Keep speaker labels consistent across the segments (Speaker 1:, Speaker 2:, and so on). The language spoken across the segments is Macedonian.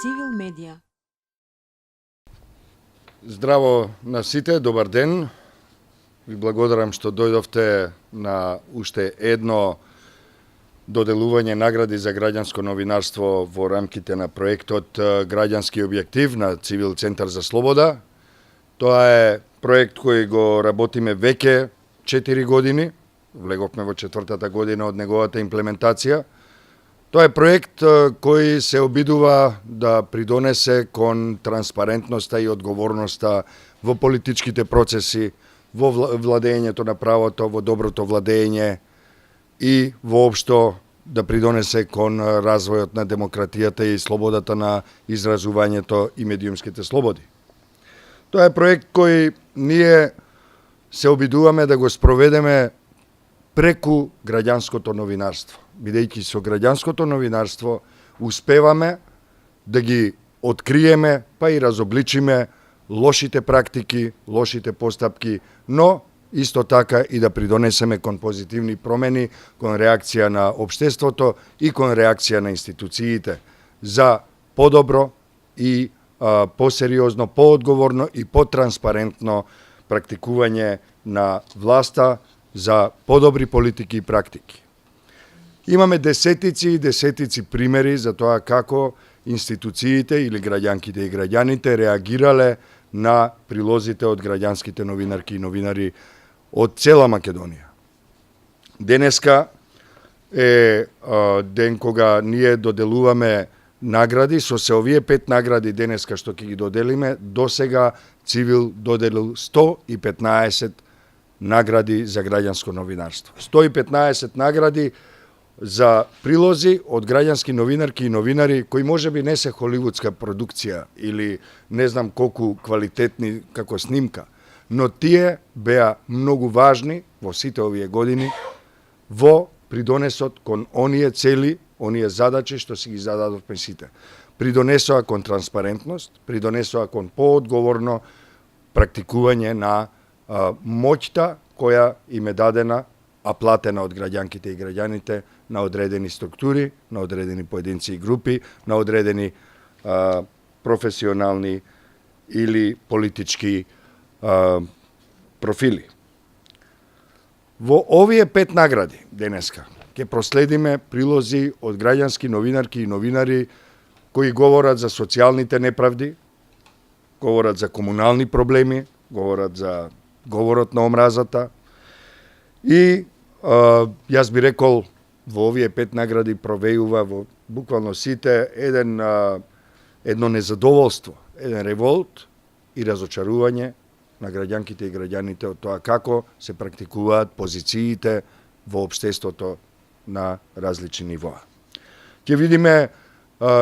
Speaker 1: Цивил медија.
Speaker 2: Здраво на сите, добар ден. Ви благодарам што дојдовте на уште едно доделување награди за граѓанско новинарство во рамките на проектот Граѓански објектив на Цивил Центар за слобода. Тоа е проект кој го работиме веќе 4 години. Влеговме во 4-та година од неговата имплементација. Тоа е проект кој се обидува да придонесе кон транспарентноста и одговорноста во политичките процеси, во владењето на правото, во доброто владење и воопшто да придонесе кон развојот на демократијата и слободата на изразувањето и медиумските слободи. Тоа е проект кој ние се обидуваме да го спроведеме преку граѓанското новинарство. Бидејќи со граѓанското новинарство успеваме да ги откриеме, па и разобличиме лошите практики, лошите постапки, но исто така и да придонесеме кон позитивни промени, кон реакција на општеството и кон реакција на институциите за подобро и посериозно, поодговорно и потранспарентно практикување на власта за подобри политики и практики. Имаме десетици и десетици примери за тоа како институциите или граѓанките и граѓаните реагирале на прилозите од граѓанските новинарки и новинари од цела Македонија. Денеска е ден кога ние доделуваме награди. Со се овие 5 награди денеска што ќе ги доделиме, досега Цивил доделил 115 награди за граѓанско новинарство. 115 награди за прилози од граѓански новинарки и новинари кои можеби не се холивудска продукција или не знам колку квалитетни како снимка, но тие беа многу важни во сите овие години во придонесот кон оние цели, оние задачи што си ги зададовме сите. Придонесоа кон транспарентност, придонесоа кон поодговорно практикување на моќта која им е дадена, а платена од граѓанките и граѓаните на одредени структури, на одредени поединци и групи, на одредени професионални или политички профили. Во овие 5 награди денеска ќе проследиме прилози од граѓански новинарки и новинари кои говорат за социјалните неправди, говорат за комунални проблеми, говорат за говорот на омразата и јас би рекол во овие 5 награди провејува во буквално сите едно незадоволство, еден револт и разочарување на граѓанките и граѓаните од тоа како се практикуваат позициите во општеството на различни нивоа. Ќе видиме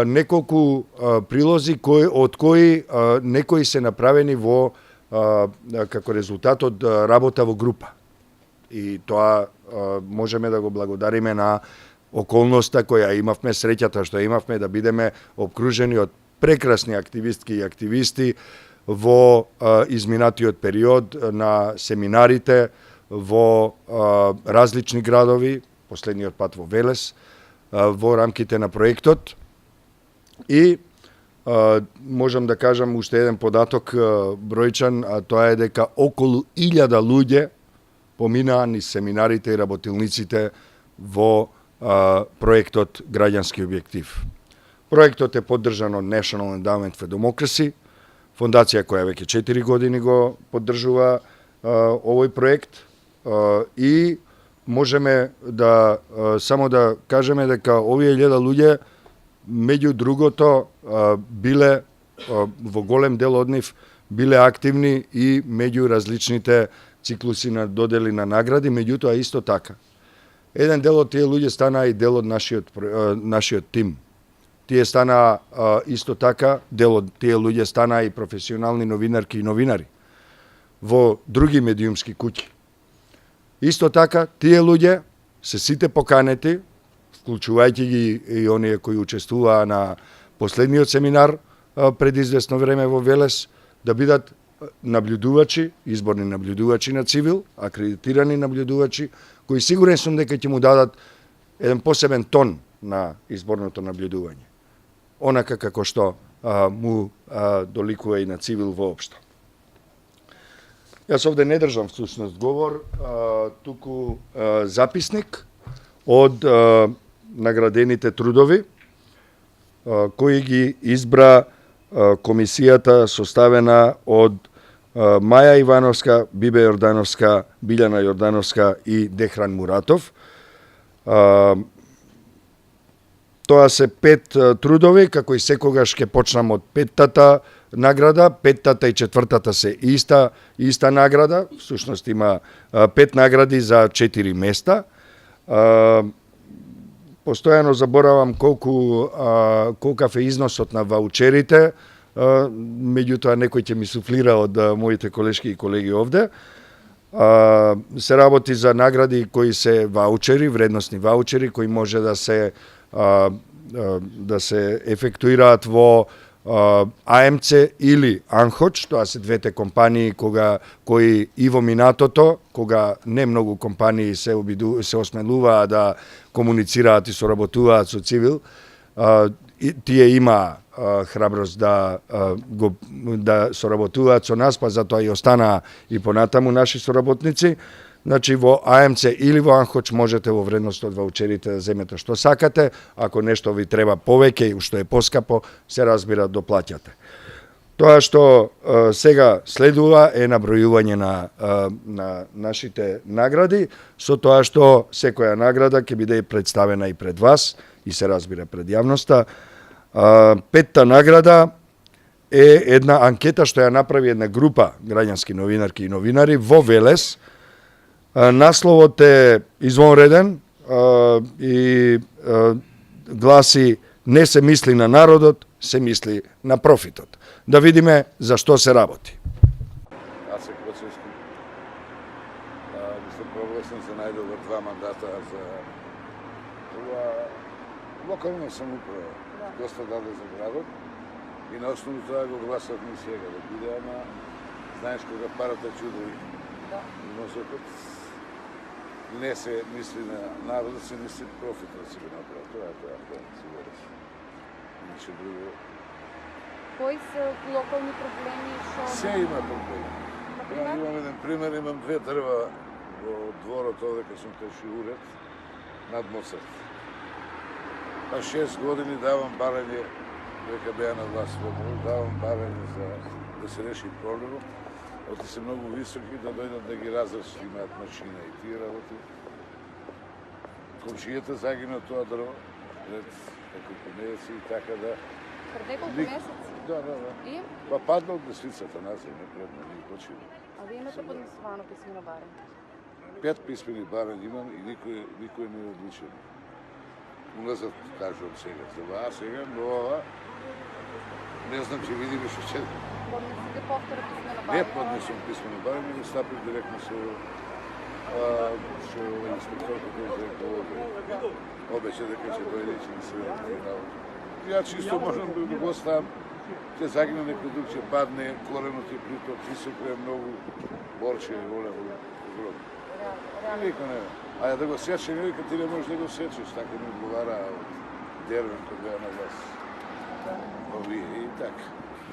Speaker 2: неколку прилози од кои некои се направени во како резултат од работа во група. И тоа можеме да го благодариме на околноста која имавме, среќата што имавме да бидеме обкружени од прекрасни активистки и активисти во изминатиот период на семинарите во различни градови, последниот пат во Велес, во рамките на проектот. И можам да кажам уште еден податок бројчан, а тоа е дека околу 1000 луѓе поминаа низ семинарите и работилниците во проектот Граѓански објектив. Проектот е поддржан од National Endowment for Democracy, фондација која веќе 4 години го поддржува овој проект и можеме да само да кажеме дека овие 1000 луѓе меѓу другото биле во голем дел од нив биле активни и меѓу различните циклуси на додели на награди, меѓутоа исто така. Еден дел од тие луѓе станаа и дел од нашиот тим. Тие станаа исто така, дел од тие луѓе станаа и професионални новинарки и новинари во други медиумски куќи. Исто така, тие луѓе се сите поканети, вклучувајќи ги и оние кои учествуваа на последниот семинар пред известно време во Велес, да бидат наблюдувачи, изборни наблюдувачи на Цивил, акредитирани наблюдувачи, кои сигурен сум дека ќе му дадат еден посебен тон на изборното наблюдување. Онака како што му доликува и на цивил воопшто. Јас овде не држам всушност говор, туку записник од наградените трудови кои ги избра комисијата составена од Маја Ивановска, Бибе Јордановска, Билјана Јордановска и Дехран Муратов. Тоа се 5 трудови, како и секогаш ќе почнам од 5-тата награда. 5-тата и 4-тата се иста награда, всушност има 5 награди за 4 места. Постојано заборавам колкав е износот на ваучерите, меѓутоа некој ќе ми суфлира од моите колешки и колеги овде. Се работи за награди кои се ваучери, вредносни ваучери, кои може да се ефектуираат во АМЦ или Анхоч, тоа се двете компании кои и во минатото, кога не многу компании се осмелуваа да комуницираат и соработуваат со цивил, тие има храброст да соработуваат со нас, па затоа и останаа и понатаму наши соработници. Значи во АМЦ или во Анхоч можете во вредност од ваучерите да земете што сакате, ако нешто ви треба повеќе и што е поскапо, се разбира доплаќате. Тоа што сега следува е набројување на нашите награди, со тоа што секоја награда ќе биде представена и пред вас и се разбира пред јавноста. 5-та награда е една анкета што ја направи една група граѓански новинарки и новинари во Велес. Насловот е извонреден и гласи "Не се мисли на народот, се мисли на профитот". Да видиме за што се работи.
Speaker 1: Аце Коцевски, мислам прогласен за најдобар 2 мандата за ова локална самоуправа. Доста даде за градот и на основу тоа го гласат ми сега да биде, ама знаеш кога парата чуди носокот, не се мисли на народот, се мисли профитот да се го направи. Тоа е сигурно. Ништо друго.
Speaker 3: Кои се локални проблеми што
Speaker 1: Се има проблеми. Имам еден пример, имам 2 дрва во дворот овде кај сум теши уред над Моцарт. Па 6 години давам барање, века беа на власт давам барање за да се реши проблемот. Оти се многу високи, да дојдат да ги разрешат, имаат машина и тие работи. Комшијата загина тоа дрво, пред неколку месеци и така да...
Speaker 3: Пред неколку месеци?
Speaker 1: Да.
Speaker 3: И?
Speaker 1: Па падна од лесвицата на земја, предна ни почина.
Speaker 3: А вие имате поднесувано писмено барање?
Speaker 1: 5 писмени барања имам и никој не е одличен. Уназад кажувам сега за вас, сега, но ова не знам, ќе видиме што ќе...
Speaker 3: Поднесите повтора писмено барање?
Speaker 1: Не поднесам писмено барање, го стапив директно со инспекторката за екологија. Обеќе дека ќе дојде и ќе ми се работи. Ја чисто можам да го ставам, ќе загине некој друг, ќе падне, коренот е приток, високо е многу, борче е големо, огромно. Нико не. А ја да го сече, вика ти не можеш да го сечеш, така ми одговара од Дервен кој беа на власт. Овие и така.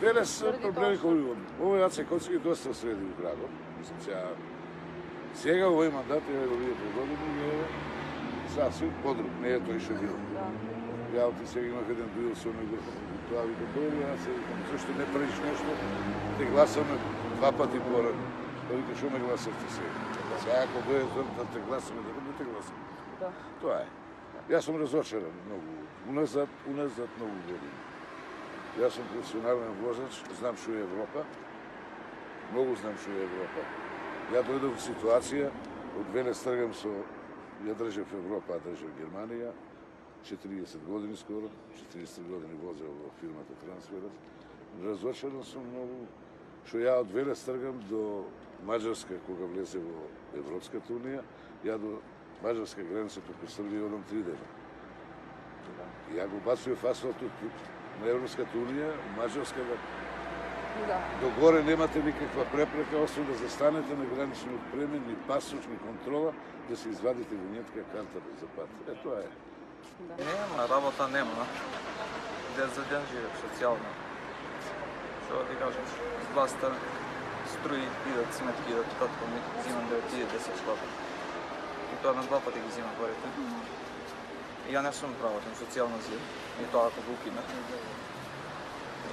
Speaker 1: Велес проблеми кои овој Аце Коцевски доста среди у градот. Сега овој мандат е го виде години е сасвим подруг, не е тој што бил. Ја ти сега имах еден дуел со него, тоа ви го дојде, аз се викам, зашто не правиш нешто, те гласаме 2 пати порано. Тој вика, шо ме гласавте сега? Сега ако дојде да те гласаме, да не те гласаме.
Speaker 3: Да.
Speaker 1: Тоа е. Јас сум разочаран многу. Уназад многу години. Јас сум професионален возач, знам што е Европа. Многу знам што е Европа. Ја дојдов во ситуација, од Велес тргам со... Ја држав Европа, а држав Германија. 40 години скоро, 40 години возел во фирмата Трансферат. Разочаран сум многу што ја од Велес тргам до Маđarска кога влезе во Европската унија, ја до Маđarска граница преку Србија одам 3 дена. Ја го бацував асфалтот на Европската унија, Маđarска
Speaker 3: Да.
Speaker 1: до горе немате никаква препрека, освен да застанете на гранични отпремен, ни пасоч, ни контрола, да се извадите винетка карта за пат. Тоа е.
Speaker 3: Да.
Speaker 4: Нема, работа нема. Ден за ден живееш социјално. што да ти кажам, с власта струи идат сметки, идат татко ми взимам 9.010 клапа. И тоа на 2 пати ги взимам парите. И ја не сум праватен социјална зија, и тоа ако го укине.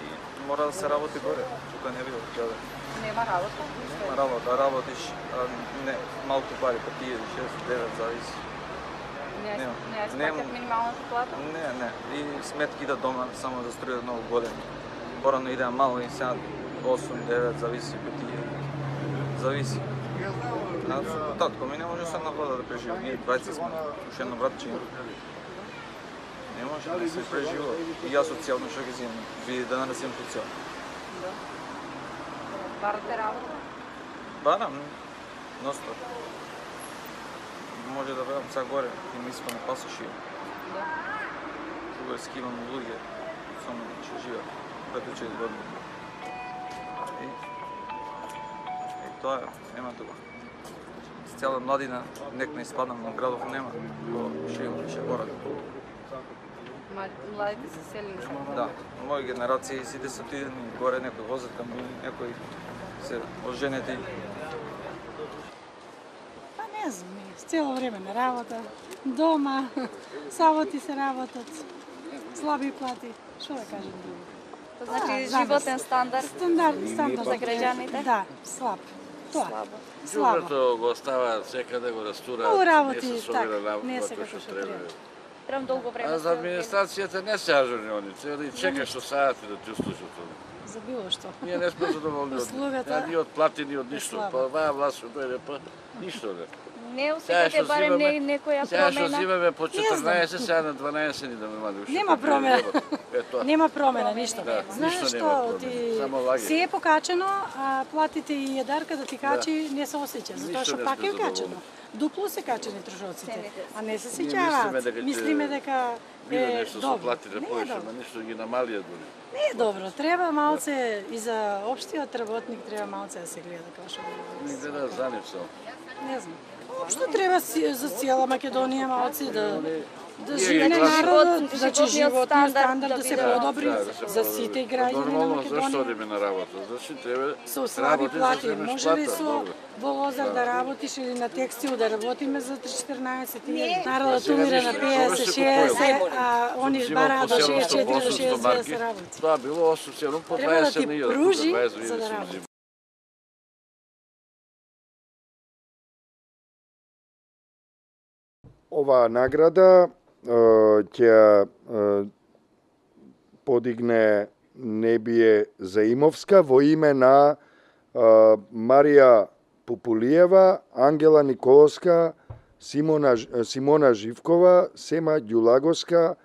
Speaker 4: И мора да се работи горе, тука не било каде.
Speaker 3: Нема работа?
Speaker 4: Има работа, работиш, не, малку пари, па ти едеш 6-9 зависи. Нема.
Speaker 3: Не ја исплатят минималната плата?
Speaker 4: Не. И сметки идат дома, само за струја многу големи. Порано идеа мало и сега 8-9, зависи па ти зависи. Татко ми не може сам на вода да преживе, ние 20 сме, уште едно братче има. Не може да се преживува. И јас социјално што ги земам, види да не земам социјално.
Speaker 3: Да. Барате работа?
Speaker 4: Барам, ностро. Може да бевам сега горе, и ми искам пасаши.
Speaker 3: Да.
Speaker 4: Кога скивам луѓе, само што живеат, 5-6 години. И тоа е, нема тука. С цела младина, нек не испадам на градов, нема. Што имам више гора.
Speaker 3: Младите се селени се.
Speaker 4: Да, мои генерации сите се отидени горе, некои возат камиони, некои се оженети.
Speaker 5: Па не знам, цело време на работа, дома, саботи се работат, слаби плати, што да кажем друго.
Speaker 3: Значи
Speaker 5: Да,
Speaker 3: животен стандард
Speaker 5: Стандард
Speaker 3: за граѓаните?
Speaker 5: Да, слаб. Тоа.
Speaker 3: Слабо.
Speaker 5: Слабо.
Speaker 6: Ѓубрето го оставаат секаде, го растураат,
Speaker 5: Многу работи,
Speaker 6: не се
Speaker 5: така,
Speaker 6: собира
Speaker 5: не
Speaker 6: работа
Speaker 5: се
Speaker 6: како
Speaker 5: како
Speaker 6: што
Speaker 5: што
Speaker 6: треба.
Speaker 5: треба.
Speaker 3: Требам долго време.
Speaker 6: А за администрацијата не се ажурни они, цели чекаш со саати да ти услужат.
Speaker 5: За било што.
Speaker 6: Ние не сме задоволни од
Speaker 5: Услугата
Speaker 6: ни од плати, ни од
Speaker 5: е
Speaker 6: ништо.
Speaker 5: слаба.
Speaker 6: Па оваа власт што дојде, па ништо не.
Speaker 3: Не
Speaker 6: Сега
Speaker 3: осекате
Speaker 6: што
Speaker 3: барем
Speaker 6: зимаме-
Speaker 3: некоја
Speaker 6: Сега што
Speaker 3: промена?
Speaker 6: зимаме по
Speaker 5: знам.
Speaker 6: 14, сега на 12 ни да ме мали.
Speaker 5: Нема промена.
Speaker 6: Ето.
Speaker 5: Нема промена, ништо.
Speaker 6: Да,
Speaker 5: Знаеш
Speaker 6: ништо
Speaker 5: што,
Speaker 6: нема
Speaker 5: ти
Speaker 6: промена, само лаги.
Speaker 5: се е покачено, а платите и јадарка да ти качи не се осеќа, затоа
Speaker 6: Ништо
Speaker 5: што
Speaker 6: не
Speaker 5: пак
Speaker 6: сме
Speaker 5: е
Speaker 6: задоволни.
Speaker 5: качено. Дупло се качени трошоците,
Speaker 3: Цените.
Speaker 5: а не се
Speaker 6: Ние
Speaker 5: сеќаваат.
Speaker 6: мислиме дека ќе
Speaker 5: Мислиме дека
Speaker 6: Биде
Speaker 5: е
Speaker 6: нешто со
Speaker 5: добро.
Speaker 6: платите
Speaker 5: Не е
Speaker 6: повише,
Speaker 5: добро.
Speaker 6: ма ништо ги намалија дури.
Speaker 5: Не е добро, треба малце и за општиот работник треба малце да се гледа како што го
Speaker 6: Ни гледа за нив само.
Speaker 5: Не знам. Општо треба за цела Македонија малци да
Speaker 6: Ние
Speaker 5: живее
Speaker 6: ги гласуваме.
Speaker 5: народот, значи животниот стандард да се
Speaker 3: биде-
Speaker 5: подобри
Speaker 6: Да, да се
Speaker 5: за
Speaker 6: подобри.
Speaker 5: сите граѓани на
Speaker 6: Нормално, зашто
Speaker 5: Македонија.
Speaker 6: одиме на работа? Зашто треба
Speaker 5: Со слаби
Speaker 6: работиш,
Speaker 5: плати,
Speaker 6: да земеш
Speaker 5: може ли
Speaker 6: плата,
Speaker 5: со
Speaker 6: добро.
Speaker 5: во Лозар да работиш или на текстил да работиме за 3-14
Speaker 3: Не.
Speaker 5: народот
Speaker 6: сега
Speaker 5: умира на
Speaker 6: ништо,
Speaker 5: 50,
Speaker 6: се
Speaker 5: 60,
Speaker 6: купува.
Speaker 5: а они
Speaker 6: Взимам
Speaker 5: бараат до
Speaker 6: по
Speaker 5: 64 до
Speaker 6: 700
Speaker 5: 60 да
Speaker 6: марки.
Speaker 5: се работи.
Speaker 6: Тоа било осоцијално по
Speaker 5: Треба да
Speaker 6: 20
Speaker 5: ти
Speaker 6: милиона.
Speaker 5: пружи
Speaker 6: 20
Speaker 5: за да
Speaker 6: сум
Speaker 5: работи.
Speaker 6: взимал.
Speaker 2: Оваа награда ќе подигне Небие Заимовска во име на Марија Популиева, Ангела Николовска, Симона Живкова, Сема Ѓулагоска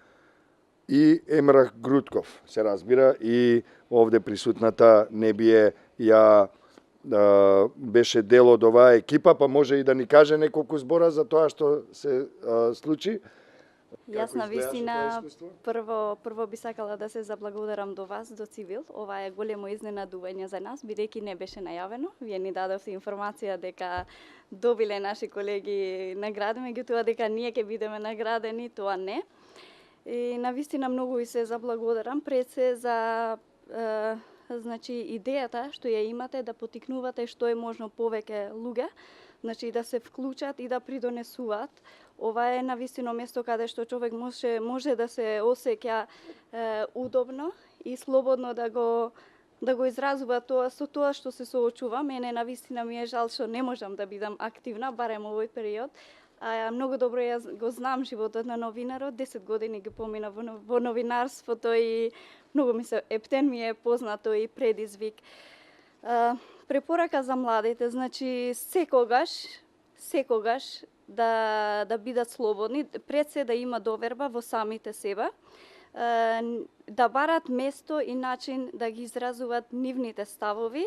Speaker 2: и Емрах Грутков. Се разбира и овде присутната Небие ја беше дел од оваа екипа, па може и да ни каже неколку збора за тоа што се случи.
Speaker 7: Јас
Speaker 2: Како
Speaker 7: на
Speaker 2: изгледаше
Speaker 7: вистина
Speaker 2: тоа искуство?
Speaker 7: прво би сакала да се заблагодарам до вас, до Цивил. Ова е големо изненадување за нас, бидејќи не беше најавено. Вие ни дадовте информација дека добиле наши колеги награди, меѓутоа дека ние ќе бидеме наградени, тоа не. И на вистина многу ви се заблагодарам пред се за значи идејата што ја имате да потикнувате што е можно повеќе луѓе, значи да се вклучат и да придонесуваат. Ова е навистина место каде што човек може да се осеќа удобно и слободно да го изразува тоа со тоа што се соочува. Мене навистина ми е жал што не можам да бидам активна, барем овој период. Многу добро јас го знам животот на новинарот, 10 години ги помина во новинарството и многу ми се ептен ми е познато и предизвик. Препорака за младите, значи секогаш да бидат слободни, пред се да има доверба во самите себе, да барат место и начин да ги изразуваат нивните ставови,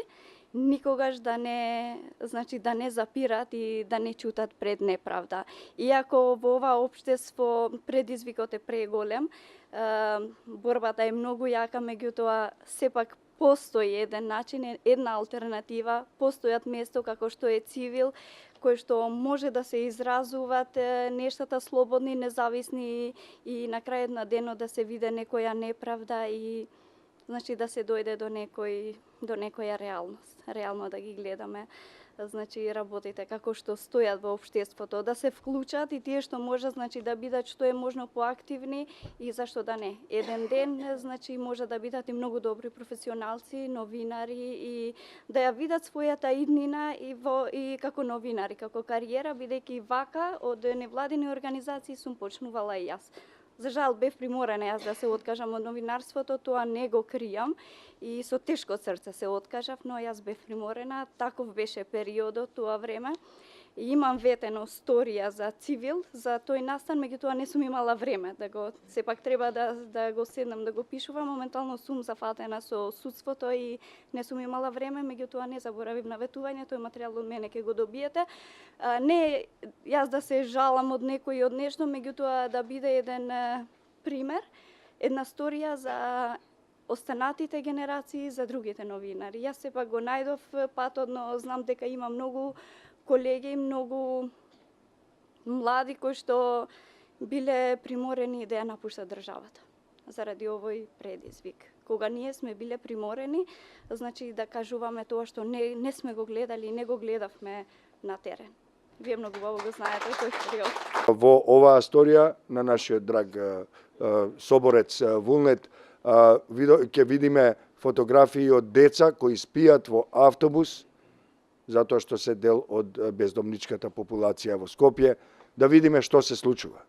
Speaker 7: никогаш да не запират и да не чутат пред неправда. Иако во ова општество предизвикот е преголем, борбата е многу јака, меѓутоа сепак постои еден начин, една алтернатива, постојат место како што е Цивил, кој што може да се изразуваат нештата слободни, независни и на крајот на денот да се виде некоја неправда и значи да се дојде до некоја реалност, реално да ги гледаме, значи работите како што стојат во општеството, да се вклучат и тие што може значи да бидат што е можно поактивни и зашто да не. Еден ден значи може да бидат и многу добри професионалци, новинари и да ја видат својата иднина и како новинари, како кариера, бидејќи вака од невладини организации сум почнувала и јас. За жал бев приморена јас да се откажам од новинарството, тоа не го кријам и со тешко срце се откажав, но јас бев приморена, таков беше периодот тоа време. И имам ветено сторија за Цивил, за тој настан, меѓутоа не сум имала време да го, сепак треба да го седнам да го пишувам, моментално сум зафатена со судството и не сум имала време, меѓутоа не заборавив на ветување, тој материјал од мене ќе го добиете. Не јас да се жалам од некој од нешто, меѓутоа да биде еден пример, една сторија за останатите генерации, за другите новинари. Јас сепак го најдов патот, но знам дека има многу колеги, многу млади кои што биле приморени да ја напуштат државата заради овој предизвик. Кога ние сме биле приморени, значи да кажуваме тоа што не сме го гледали и не го гледавме на терен. Вие многу убаво го знаете тој период.
Speaker 2: Во оваа сторија на нашиот драг соборец Вулнет ќе видиме фотографии од деца кои спијат во автобус затоа што се дел од бездомничката популација во Скопје, да видиме што се случува.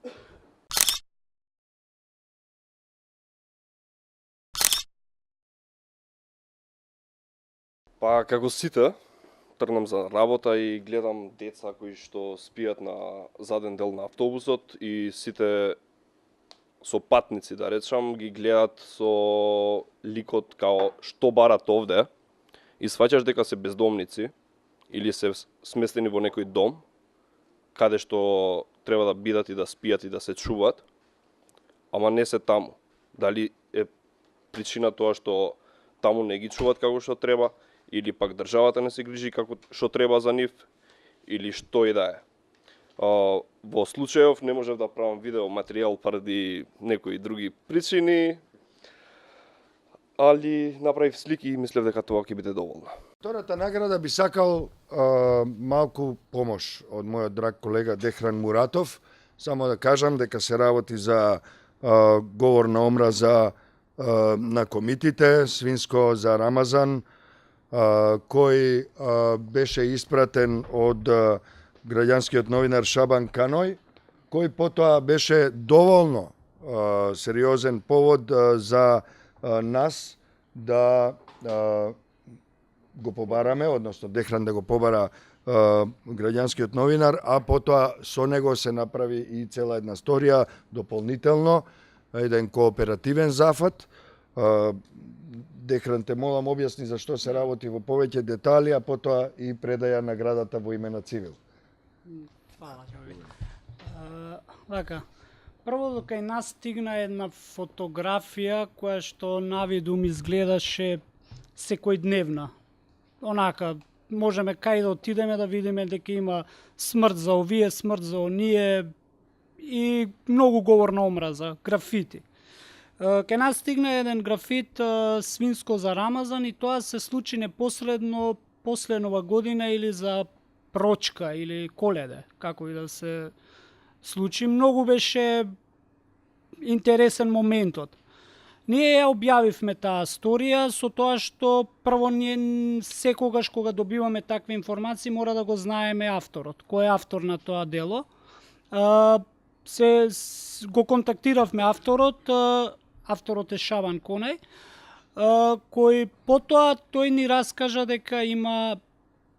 Speaker 8: Па како сите, тргнам за работа и гледам деца кои што спијат на заден дел на автобусот и сите со патници, да речам, ги гледат со ликот као што барат овде и сваќаш дека се бездомници или се сместени во некој дом, каде што треба да бидат и да спијат и да се чуваат, ама не се таму. Дали е причина тоа што таму не ги чуваат како што треба, или пак државата не се грижи како што треба за нив, или што и да е. Во случајов не можев да правам видео материјал поради некои други причини, али направив слики и мислев дека тоа ќе биде доволно.
Speaker 2: Втората награда би сакал малку помош од мојот драг колега Дехран Муратов. Само да кажам дека се работи за говор на омраза на комитите, свинско за Рамазан, кој беше испратен од граѓанскиот новинар Шабан Каној, кој потоа беше доволно сериозен повод за нас да го побараме, односно Дехран да го побара граѓанскиот новинар, а потоа со него се направи и цела една сторија дополнително, еден кооперативен зафат. Дехран, те молам објасни за што се работи во повеќе детали, а потоа и предаја наградата во име на Цивил.
Speaker 9: Фала, Ѓови. Вака, прво кај нас стигна една фотографија која што навидум изгледаше секојдневна. Онака, можеме кај да отидеме да видиме дека има смрт за овие, смрт за оние и многу говор на омраза, графити. Кај нас стигна еден графит свинско за Рамазан и тоа се случи непосредно после Нова година или за прочка или Коледе, како и да се случи. Многу беше интересен моментот. Ние ја објавивме таа сторија со тоа што прво ние секогаш кога добиваме такви информации мора да го знаеме авторот. Кој е автор на тоа дело? Го контактиравме авторот, авторот е Шабан Каној, кој потоа тој ни раскажа дека има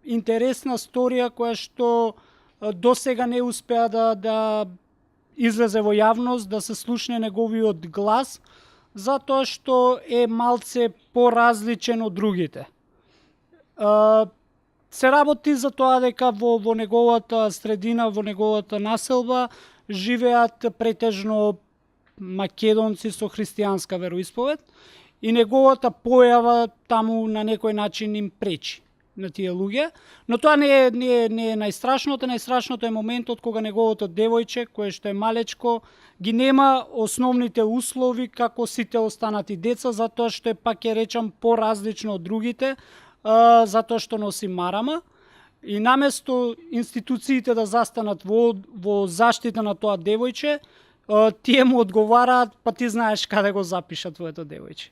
Speaker 9: интересна сторија која што досега не успеа да излезе во јавност, да се слушне неговиот глас, затоа што е малце поразличен од другите. Се работи за тоа дека во неговата средина, во неговата населба, живеат претежно македонци со христијанска вероисповед и неговата појава таму на некој начин им пречи. на тие луѓе, но тоа не е најстрашното. Најстрашното е моментот кога неговото девојче, кое што е малечко, ги нема основните услови како сите останати деца, затоа што е, пак ќе речам, поразлично од другите, затоа што носи марама. И наместо институциите да застанат во заштита на тоа девојче, тие му одговараат, па ти знаеш каде го запиша твоето девојче.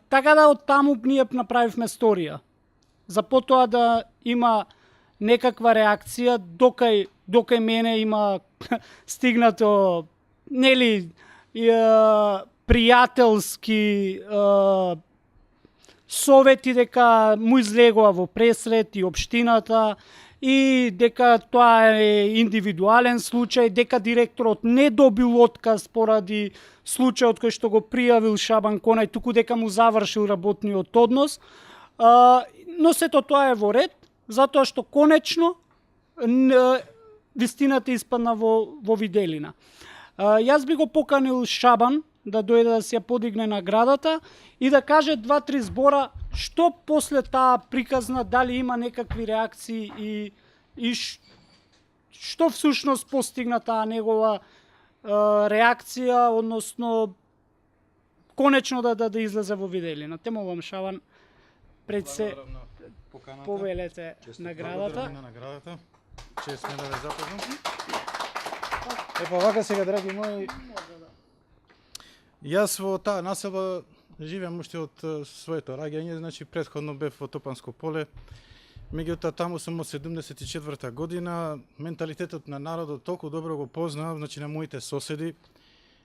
Speaker 9: Така да од таму ние направивме сторија. За потоа да има некаква реакција, докај мене има стигнато, нели, пријателски совети дека му излегува во пресрет и општината, и дека тоа е индивидуален случај, дека директорот не добил отказ поради случајот кој што го пријавил Шабан Конај, туку дека му завршил работниот однос. Но сето тоа е во ред, затоа што конечно вистината испадна во виделина. Јас би го поканил Шабан да дојде да се ја подигне наградата и да каже 2-3 збора што после таа приказна, дали има некакви реакции и што всушност постигна таа негова реакција, односно конечно да излезе во виделина. Те молам, Шабан, пред се повелете наградата.
Speaker 10: На наградата. Чест ме да ве запознам. Епа вака сега, драги мои, јас во таа населба живеам уште од своето раѓање, значи претходно бев во Топанско поле. Меѓутоа таму сум од 74 година, менталитетот на народот толку добро го познав, значи на моите соседи.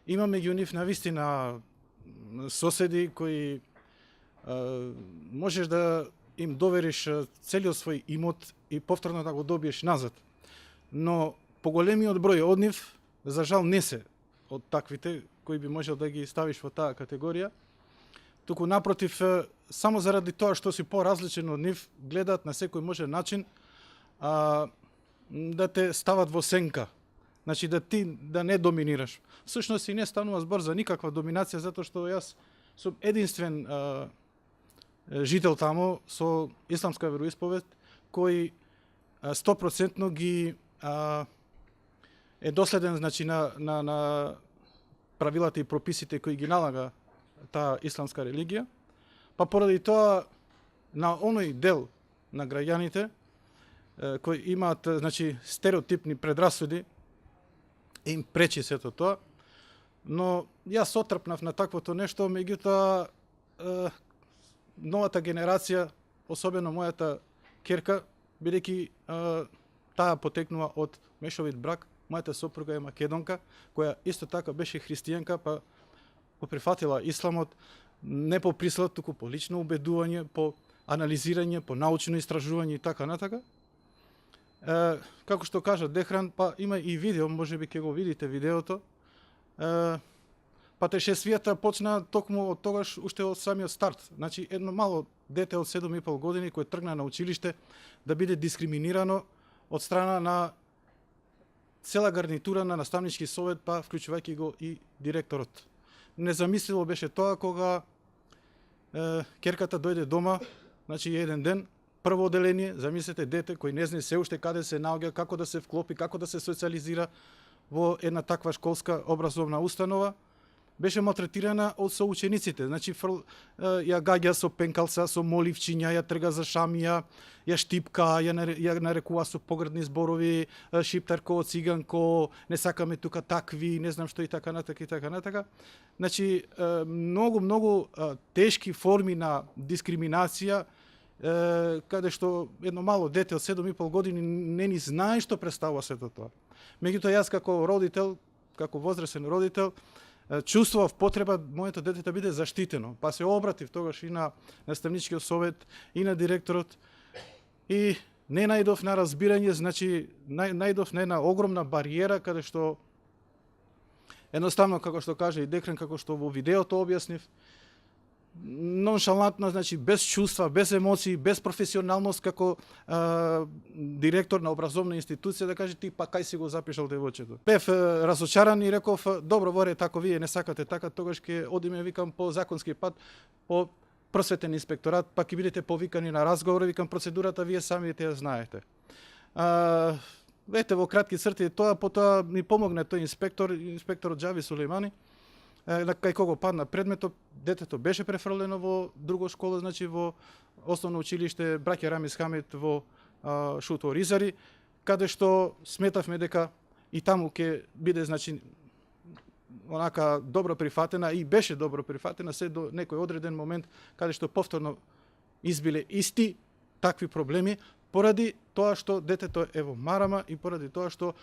Speaker 10: Има меѓу нив навистина соседи кои можеш да им довериш целиот свој имот и повторно да го добиеш назад. Но поголемиот број од нив, за жал, не се од таквите кои би можел да ги ставиш во таа категорија. Туку напротив, само заради тоа што си поразличен од нив, гледаат на секој можен начин да те стават во сенка. Значи да ти да не доминираш. Всушност и не станува збор за никаква доминација, затоа што јас сум единствен жител таму со исламска вероисповед кој 100% ги е доследен, значи на правилата и прописите кои ги налага таа исламска религија, па поради тоа на оној дел на граѓаните кои имаат, значи, стереотипни предрасуди, им пречи сето тоа, но јас отрпнав на таквото нешто, меѓутоа новата генерација, особено мојата ќерка, бидејќи таа потекнува од мешовит брак, мојата сопруга е македонка, која исто така беше христијанка, па прифатила исламот не по прислад, туку по лично убедување, по анализирање, по научно истражување и така натака. Како што кажа Дехран, па има и видео, можеби ќе го видите видеото. Патешествијата почна токму од тогаш, уште од самиот старт. Значи, едно мало дете од 7,5 години кој тргна на училиште да биде дискриминирано од страна на цела гарнитура на наставнички совет, па вклучувајќи го и директорот. Незамисливо беше тоа кога ќерката дојде дома, значи еден ден, прво оделение, замислете дете кој не знае се уште каде се наоѓа, како да се вклопи, како да се социализира во една таква школска образовна установа, беше малтретирана од соучениците. Значи ја гаѓа со пенкалца, со моливчиња, ја трга за шамија, ја штипка, ја нарекува со погредни зборови, шиптарко, циганко, не сакаме тука такви, не знам што и така натака и така натака. Значи многу тешки форми на дискриминација, каде што едно мало дете од 7,5 години не ни знае што представува сето тоа. Меѓутоа јас како родител, како возрастен родител, чувствував потреба моето дете да биде заштитено, па се обратив тогаш и на наставничкиот совет и на директорот и не најдов на разбирање, значи најдов на една огромна бариера каде што едноставно, како што каже и Декрен, како што во видеото објаснив, ноншалантно, значи без чувства, без емоции, без професионалност како директор на образовна институција да каже ти па кај си го запишал девојчето. Бев разочаран и реков добро воре тако вие не сакате така, тогаш ќе одиме викам по законски пат, по просветен инспекторат, па ќе бидете повикани на разговор, викам процедурата вие самите ја знаете. Ете во кратки црти тоа, потоа ми помогне тој инспекторот Џави Сулеймани, кај кого падна предметот, детето беше префрлено во друго школа, значи во основно училиште Браќа Рамис Хамид во Шуто Ризари, каде што сметавме дека и таму ќе биде, значи, онака добро прифатена и беше добро прифатена се до некој одреден момент каде што повторно избиле исти такви проблеми поради тоа што детето е во марама и поради тоа што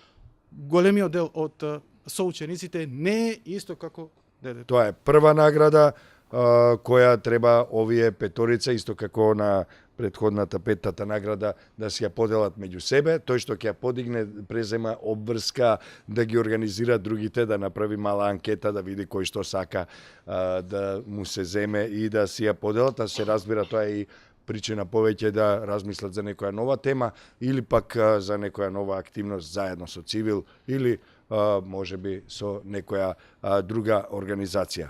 Speaker 10: големиот дел од соучениците не е исто како детето.
Speaker 2: Тоа е прва награда која треба овие петорица, исто како на предходната петтата награда, да си ја поделат меѓу себе. Тој што ќе ја подигне презема обврска да ги организира другите, да направи мала анкета, да види кој што сака да му се земе и да си ја поделат, а се разбира тоа е и причина повеќе да размислат за некоја нова тема или пак за некоја нова активност заедно со Цивил или можеби со некоја друга организација.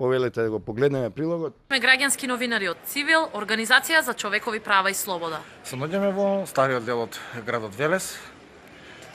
Speaker 2: Повелете да го погледнеме прилогот.
Speaker 11: Сме граѓански новинари од Цивил, Организација за човекови права и слобода.
Speaker 12: Се наоѓаме во стариот дел од градот Велес,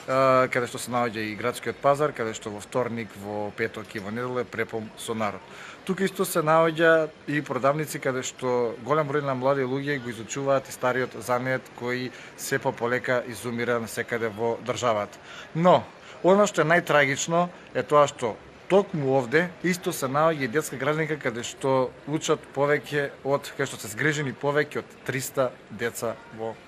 Speaker 12: каде што се наоѓа и градскиот пазар, каде што во вторник, во петок и во недела е препон со народ. Тука исто се наоѓа и продавници каде што голем број на млади луѓе го изучуваат и стариот занет кој се полека изумира насекаде во државата. Но, она што е најтрагично е тоа што токму овде исто се наоѓа и детска градинка каде што учат повеќе од, каде што се згрижени повеќе од 300 деца во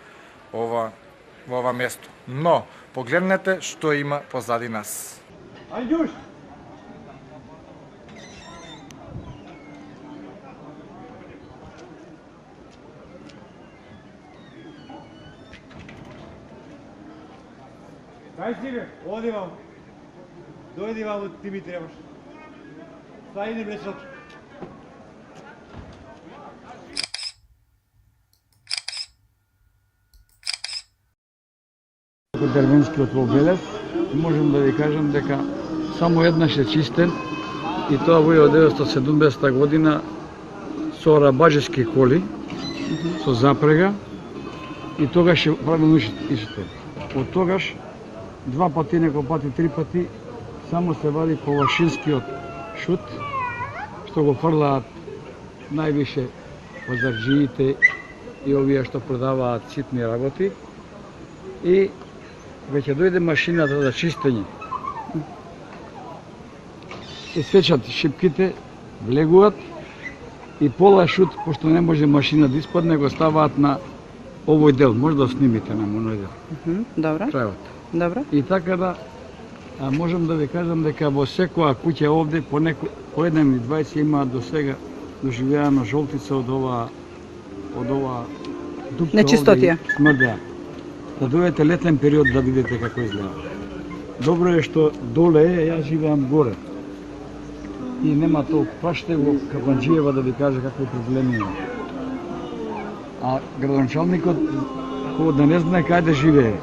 Speaker 12: ова место. Но, погледнете што има позади нас.
Speaker 13: Ајдуш! Дај си бе, оди вам. Дојди вам, ти ми требаш. Стајни блесот.
Speaker 14: Дервенскиот во Велес, можам да ви кажам дека само еднаш е чистен и тоа во 1970 година со рабаџески коли, со запрега и тогаш е правилно исто. Од тогаш два пати, некој пати, три пати само се вади површинскиот шут, што го фрлаат највише пазарџиите и овие што продаваат ситни работи. И веќе дојде машината за чистење. Се сечат шипките, влегуваат и пола шут, пошто не може машина да испадне, го ставаат на овој дел. Може да снимите на моној дел.
Speaker 15: Добро.
Speaker 14: Крајот.
Speaker 15: Добро.
Speaker 14: И така да можам да ви кажам дека во секоја куќа овде по 1,20 имаат до сега доживеано жолтица од ова дупка
Speaker 15: нечистотија.
Speaker 14: Смрда. Да дојдете летен период да видите како изгледа. Добро е што доле е, јас живеам горе. И нема толку. Праште го Капанџиева да ви каже какви проблеми има. А градоначалникот кој да не знае каде живее.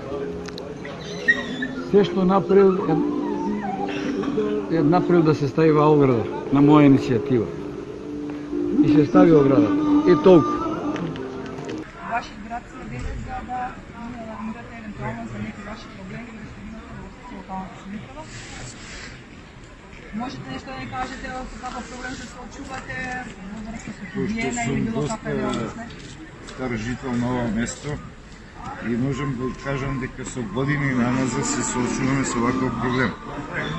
Speaker 14: Се што направил да се стави во ограда на моја иницијатива. И се стави ограда. И толку.
Speaker 15: Вашиот град се вети за да алармирате евентуално за некои ваши проблеми или што имате во локалната самоуправа? Можете нешто да ни кажете со каков проблем се соочувате во врска со хигиена или било каква реалност?
Speaker 16: Стар жител на ова место и можам да кажам дека со години наназад се соочуваме со ваков проблем.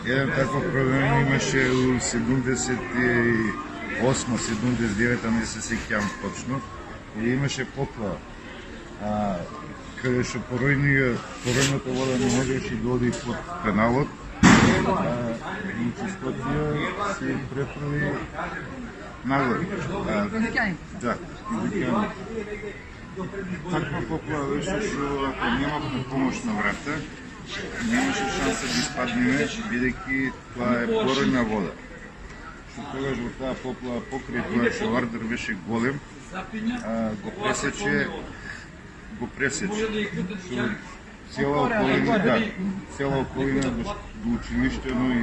Speaker 16: Еден таков проблем имаше у 78-79, не се сеќавам точно, и имаше поплава. Каде што поројната вода не можеше да оди под каналот, нечистотија се префрли нагоре. Да, таква поплава беше што ако немавме помош на врата, немаше шанса да испаднеме, бидејќи тоа е поројна вода. Што тогаш во таа поплава покрај тоа што вардар беше голем, го пресече цела околина до училиштено и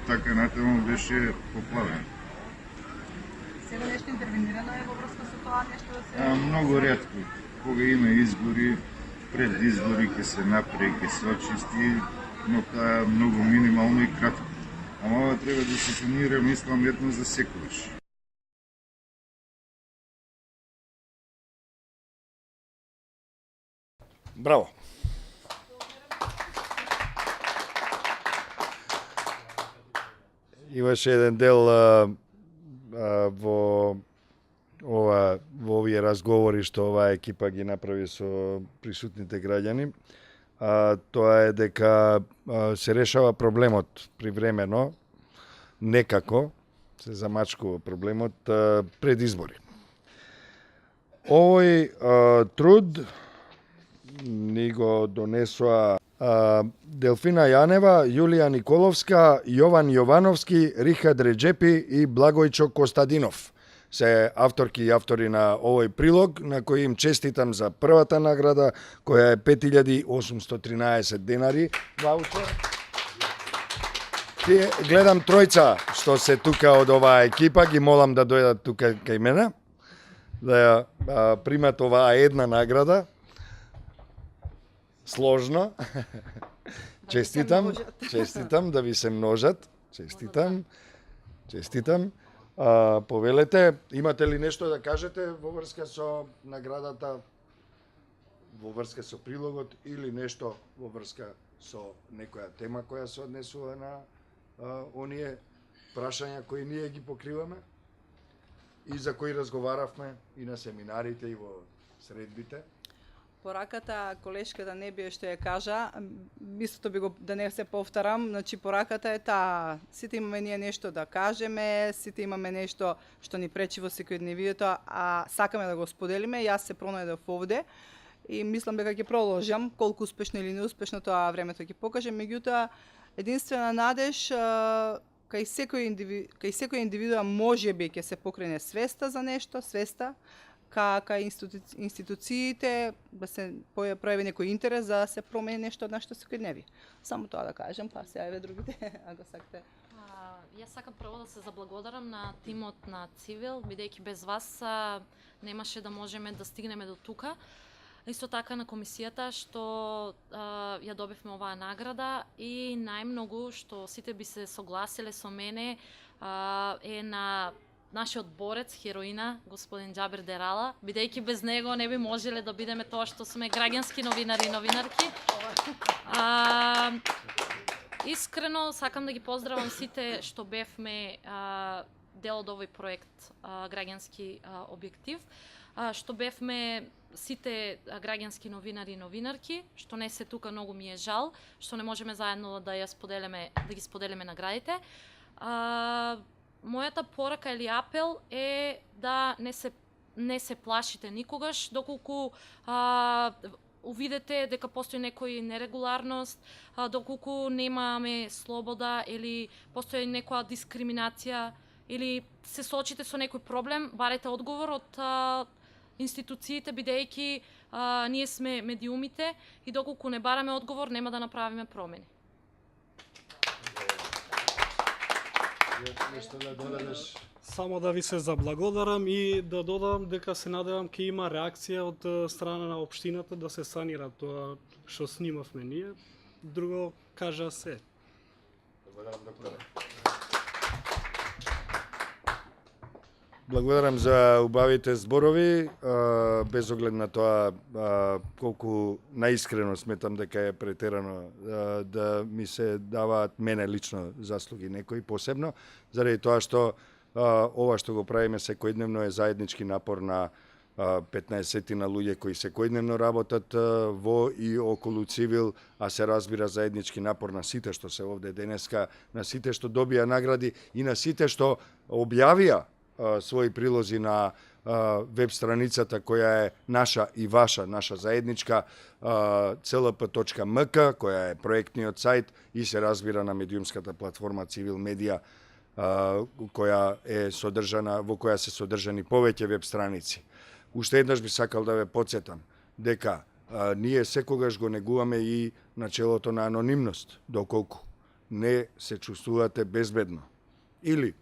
Speaker 16: така натаму беше поплавен.
Speaker 15: Сега нешто интервенирано е во врска со тоа тоа нешто да се...
Speaker 16: Многу ретко. Кога има избори, пред избори ќе се направи, ќе се очисти, но тоа е многу минимално и кратко. Ама ова треба да се санира, мислам, едно за секогаш.
Speaker 2: Браво. Имаше еден дел во овие разговори што оваа екипа ги направи со присутните граѓани. Тоа е дека се решава проблемот привремено, некако се замачкува проблемот пред избори. Овој труд ни го донесоа Делфина Јанева, Јулија Николовска, Јован Јовановски, Рихад Реджепи и Благојчо Костадинов. Се авторки и автори на овој прилог, на кој им честитам за првата награда, која е 5813 денари. Ваучер. Гледам тројца што се тука од оваа екипа, ги молам да дојдат тука кај мене, да примат оваа една награда. Сложно. Честитам да ви се множат. Честитам. Повелете, имате ли нешто да кажете во врска со наградата, во врска со прилогот или нешто во врска со некоја тема која се однесува на оние прашања кои ние ги покриваме и за кои разговаравме и на семинарите и во средбите?
Speaker 15: Пораката, колешката не би што ја кажа, истото би го, да не се повторам, значи пораката е таа, сите имаме ние нешто да кажеме, сите имаме нешто што ни пречи во секојдневието, а сакаме да го споделиме, јас се пронајдов овде и мислам дека ќе продолжам, колку успешно или неуспешно тоа времето ќе покаже, меѓутоа единствена надеж кај секој индивидуа можеби ќе се покрене свеста за нешто, кај институциите да се пројави некој интерес за да се промени нешто од нашето секојдневие. Само тоа да кажем, па се јаве другите, ако сакате.
Speaker 11: Јас сакам прво да се заблагодарам на тимот на Цивил, бидејќи без вас немаше да можеме да стигнеме до тука. Исто така на комисијата што ја добивме оваа награда и најмногу што сите би се согласиле со мене е на нашиот борец, хероина, господин Џабир Дерала, бидејќи без него не би можеле да бидеме тоа што сме граѓански новинари и новинарки. Искрено сакам да ги поздравам сите што бевме дел од овој проект Граѓански објектив, што бевме сите граѓански новинари и новинарки, што не се тука, многу ми е жал, што не можеме заедно да ги споделиме наградите. Мојата порака или апел е да не се плашите никогаш, доколку увидете дека постои некој нерегуларност, доколку немаме слобода или постои некоја дискриминација или се соочите со некој проблем, барете одговор од институциите, бидејќи ние сме медиумите и доколку не бараме одговор, нема да направиме промени.
Speaker 9: Само да ви се заблагодарам и да додам дека се надевам ќе има реакција од страна на општината да се санира тоа што снимавме ние. Друго кажа се.
Speaker 2: Благодарам за убавите зборови, без оглед на тоа колку наискрено сметам дека е претерано да ми се даваат мене лично заслуги некои посебно, заради тоа што ова што го правиме секојдневно е заеднички напор на 15 на луѓе кои секојдневно работат во и околу Цивил, а се разбира заеднички напор на сите што се овде денеска, на сите што добија награди и на сите што објавија своји прилози на веб страницата која е наша и ваша, наша заедничка clp.mk, која е проектниот сајт и се разбира на медиумската платформа Цивил Медија, која е содржана, во која се содржани повеќе веб страници. Уште еднаш би сакал да ве потсетам дека ние секогаш го негуваме и начелото на анонимност, доколку не се чувствувате безбедно или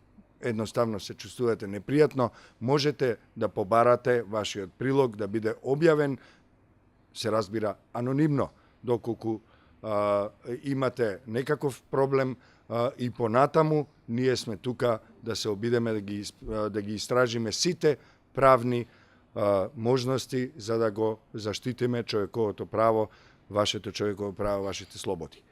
Speaker 2: едноставно се чувствувате непријатно, можете да побарате вашиот прилог да биде објавен, се разбира анонимно, доколку имате некаков проблем и понатаму, ние сме тука да се обидеме да ги истражиме сите правни можности за да го заштитиме човековото право, вашето човеково право, вашите слободи.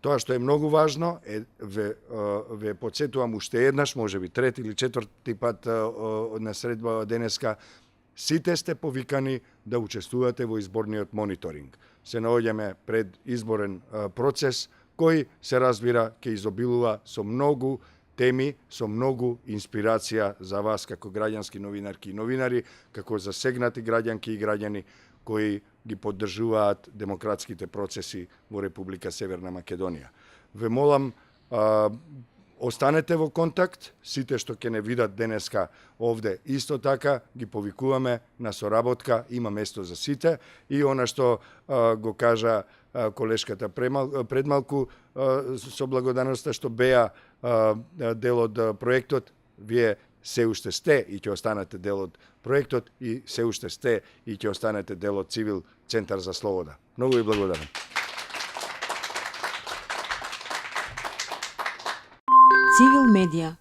Speaker 2: Тоа што е многу важно, ве подсетувам уште еднаш, може би трети или четврти пат на средба денеска, сите сте повикани да учествувате во изборниот мониторинг. Се наоѓаме пред изборен процес, кој се разбира ќе изобилува со многу теми, со многу инспирација за вас како граѓански новинарки и новинари, како засегнати граѓанки и граѓани кои ги поддржуваат демократските процеси во Република Северна Македонија. Ве молам, останете во контакт, сите што ќе не видат денеска овде, исто така ги повикуваме на соработка, има место за сите и она што го кажа колешката предмалку со благодарноста што беа дел од проектот, вие се уште сте и ќе останете дел од проектот и се уште сте и ќе останете дел од Цивил Центар за слобода. Многу ви благодарам.
Speaker 17: Цивил медија